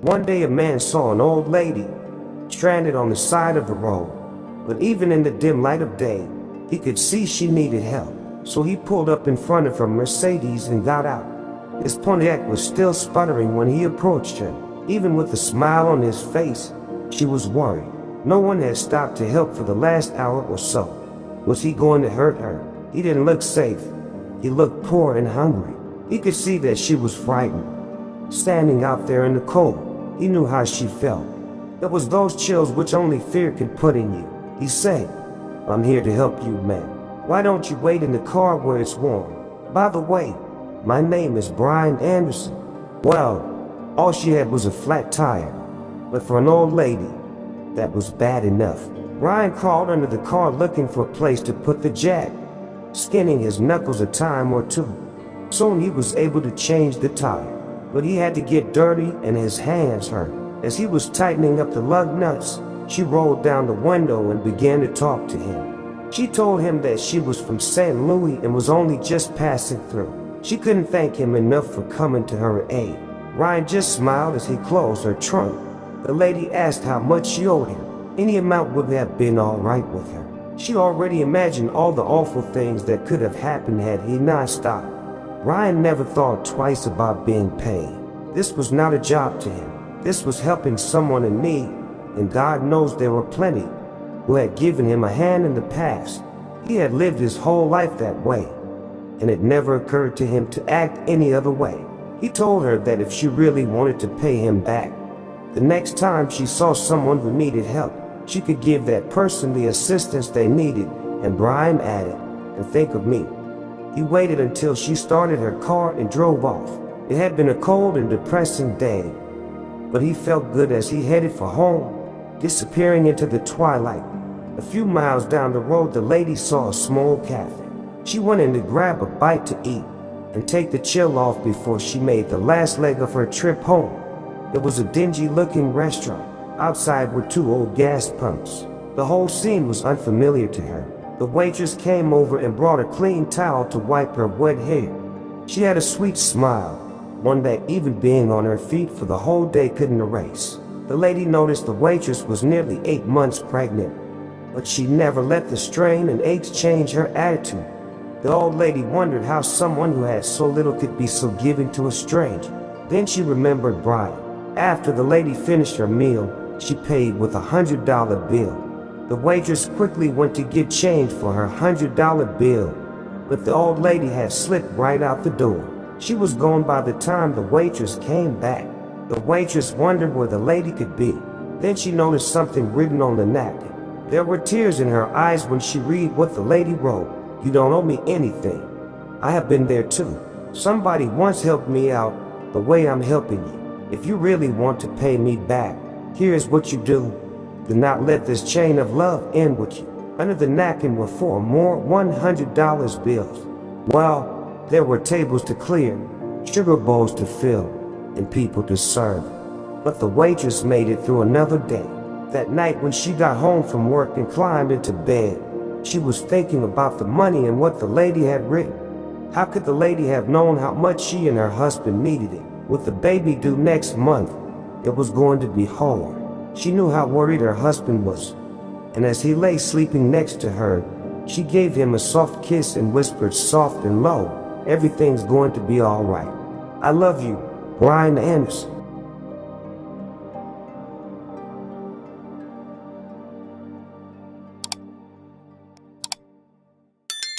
One day a man saw an old lady stranded on the side of the road, but even in the dim light of day, he could see she needed help. So he pulled up in front of her Mercedes and got out. His Pontiac was still sputtering when he approached her. Even with a smile on his face, she was worried. No one had stopped to help for the last hour or so. Was he going to hurt her? He didn't look safe. He looked poor and hungry. He could see that she was frightened. Standing out there in the cold, he knew how she felt. It was those chills which only fear can put in you. He said, "I'm here to help you, man. Why don't you wait in the car where it's warm? By the way, my name is Brian Anderson." Well, all she had was a flat tire. But for an old lady, that was bad enough. Brian crawled under the car looking for a place to put the jack, skinning his knuckles a time or two. Soon he was able to change the tire, but he had to get dirty and his hands hurt. As he was tightening up the lug nuts, she rolled down the window and began to talk to him. She told him that she was from St. Louis and was only just passing through. She couldn't thank him enough for coming to her aid. Ryan just smiled as he closed her trunk. The lady asked how much she owed him. Any amount would have been all right with her. She already imagined all the awful things that could have happened had he not stopped. Ryan never thought twice about being paid. This was not a job to him. This was helping someone in need, and God knows there were plenty who had given him a hand in the past. He had lived his whole life that way, and it never occurred to him to act any other way. He told her that if she really wanted to pay him back, the next time she saw someone who needed help, she could give that person the assistance they needed. And Brian added, "And think of me." He waited until she started her car and drove off. It had been a cold and depressing day, but he felt good as he headed for home, disappearing into the twilight. A few miles down the road, the lady saw a small cafe. She went in to grab a bite to eat and take the chill off before she made the last leg of her trip home. It was a dingy-looking restaurant. Outside were two old gas pumps. The whole scene was unfamiliar to her. The waitress came over and brought a clean towel to wipe her wet hair. She had a sweet smile, one that even being on her feet for the whole day couldn't erase. The lady noticed the waitress was nearly 8 months pregnant, but she never let the strain and aches change her attitude. The old lady wondered how someone who had so little could be so giving to a stranger. Then she remembered Brian. After the lady finished her meal, she paid with a $100 bill. The waitress quickly went to get change for her $100 bill, but the old lady had slipped right out the door. She was gone by the time the waitress came back. The waitress wondered where the lady could be. Then she noticed something written on the napkin. There were tears in her eyes when she read what the lady wrote. "You don't owe me anything. I have been there too. Somebody once helped me out the way I'm helping you. If you really want to pay me back, here's what you do. Do not let this chain of love end with you." Under the napkin were 4 more $100 bills. Well, there were tables to clear, sugar bowls to fill, and people to serve. But the waitress made it through another day. That night when she got home from work and climbed into bed, she was thinking about the money and what the lady had written. How could the lady have known how much she and her husband needed it? With the baby due next month, it was going to be hard. She knew how worried her husband was, and as he lay sleeping next to her, she gave him a soft kiss and whispered soft and low, "Everything's going to be all right. I love you, Brian Anderson."